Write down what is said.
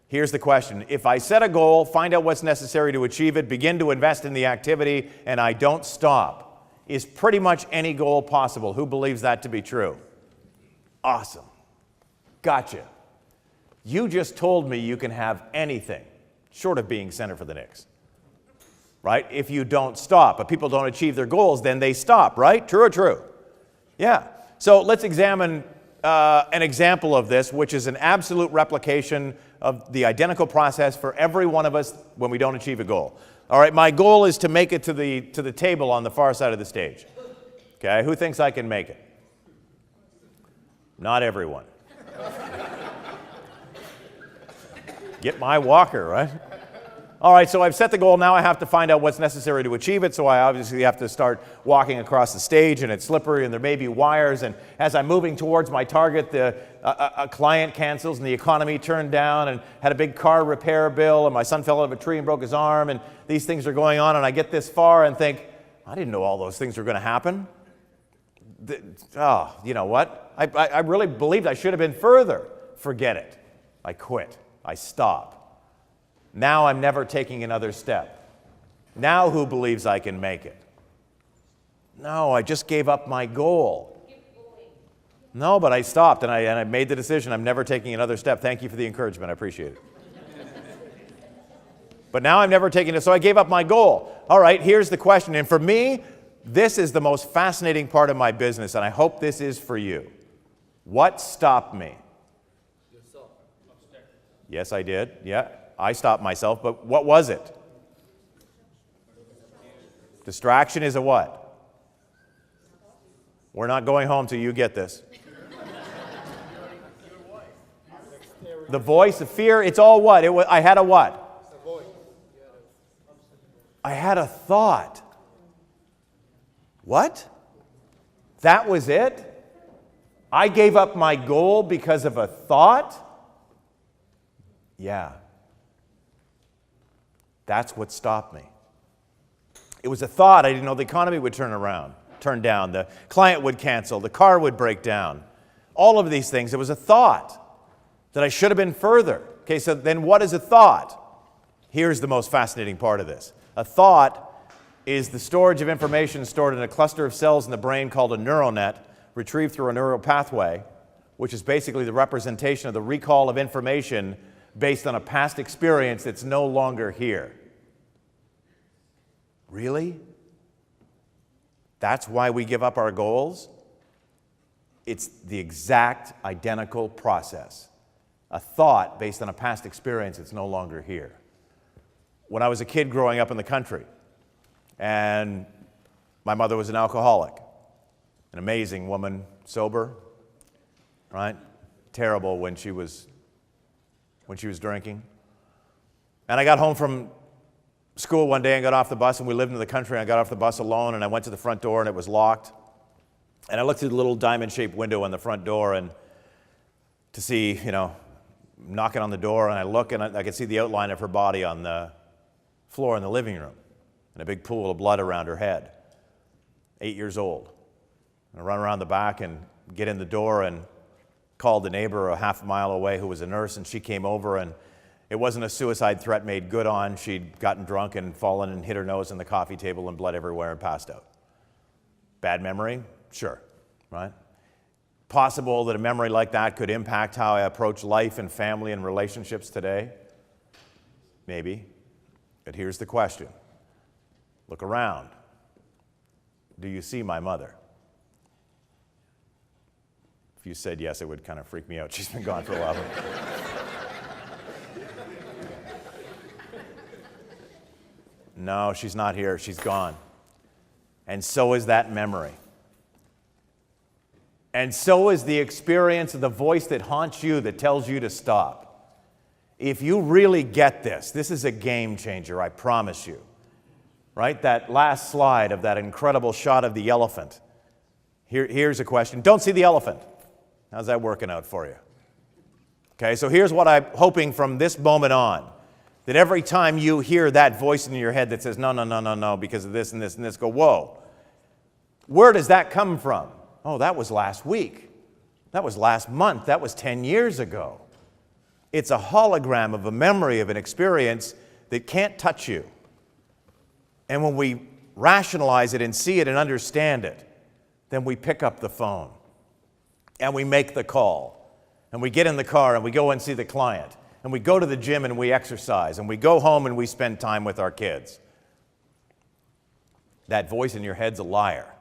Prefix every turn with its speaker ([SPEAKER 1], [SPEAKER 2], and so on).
[SPEAKER 1] Here's the question. If I set a goal, find out what's necessary to achieve it, begin to invest in the activity, and I don't stop, is pretty much any goal possible? Who believes that to be true? Awesome. Gotcha. You just told me you can have anything short of being center for the Knicks. Right? If you don't stop. If people don't achieve their goals, then they stop, right? True or true? Yeah. So let's examine an example of this, which is an absolute replication of the identical process for every one of us when we don't achieve a goal. All right, my goal is to make it to the table on the far side of the stage. Okay, who thinks I can make it? Not everyone. Get my walker, right? All right, so I've set the goal. Now I have to find out what's necessary to achieve it. So I obviously have to start walking across the stage, and it's slippery, and there may be wires. And as I'm moving towards my target, a client cancels, and the economy turned down, and had a big car repair bill, and my son fell out of a tree and broke his arm, and these things are going on. And I get this far and think, I didn't know all those things were going to happen. You know what? I really believed I should have been further. Forget it. I quit. I stop. Now I'm never taking another step. Now who believes I can make it? No, I just gave up my goal. No, but I stopped and I made the decision. I'm never taking another step. Thank you for the encouragement. I appreciate it. But now I'm never taking it, so I gave up my goal. All right, here's the question. And for me, this is the most fascinating part of my business, and I hope this is for you. What stopped me?
[SPEAKER 2] Yourself.
[SPEAKER 1] Yes, I did. Yeah. I stopped myself, but what was it? Distraction is a what? We're not going home till you get this. The voice, the fear, it's all what? I had a what? I had a thought. What? That was it? I gave up my goal because of a thought? Yeah. That's what stopped me. It was a thought. I didn't know the economy would turn down, the client would cancel, the car would break down. All of these things. It was a thought that I should have been further. Okay, so then what is a thought? Here's the most fascinating part of this. A thought is the storage of information stored in a cluster of cells in the brain called a neural net, retrieved through a neural pathway, which is basically the representation of the recall of information based on a past experience that's no longer here. Really? That's why we give up our goals? It's the exact identical process. A thought based on a past experience that's no longer here. When I was a kid growing up in the country, and my mother was an alcoholic, an amazing woman, sober, right? Terrible when she was drinking. And I got home from school one day and got off the bus, and we lived in the country, and I got off the bus alone, and I went to the front door, and it was locked. And I looked through the little diamond-shaped window on the front door and to see, knocking on the door, and I look, and I could see the outline of her body on the floor in the living room, and a big pool of blood around her head. 8 years old. I run around the back and get in the door and called the neighbor a half a mile away who was a nurse, and she came over, and it wasn't a suicide threat made good on. She'd gotten drunk and fallen and hit her nose on the coffee table and blood everywhere and passed out. Bad memory? Sure, right? Possible that a memory like that could impact how I approach life and family and relationships today? Maybe. But here's the question. Look around. Do you see my mother? If you said yes, it would kind of freak me out. She's been gone for a while. No, she's not here. She's gone. And so is that memory. And so is the experience of the voice that haunts you that tells you to stop. If you really get this, this is a game changer, I promise you. Right? That last slide of that incredible shot of the elephant. Here's a question. Don't see the elephant. How's that working out for you? Okay, so here's what I'm hoping from this moment on. That every time you hear that voice in your head that says, no, because of this and this and this, go, whoa. Where does that come from? Oh, that was last week. That was last month. That was 10 years ago. It's a hologram of a memory of an experience that can't touch you. And when we rationalize it and see it and understand it, then we pick up the phone and we make the call and we get in the car and we go and see the client and we go to the gym and we exercise and we go home and we spend time with our kids. That voice in your head's a liar.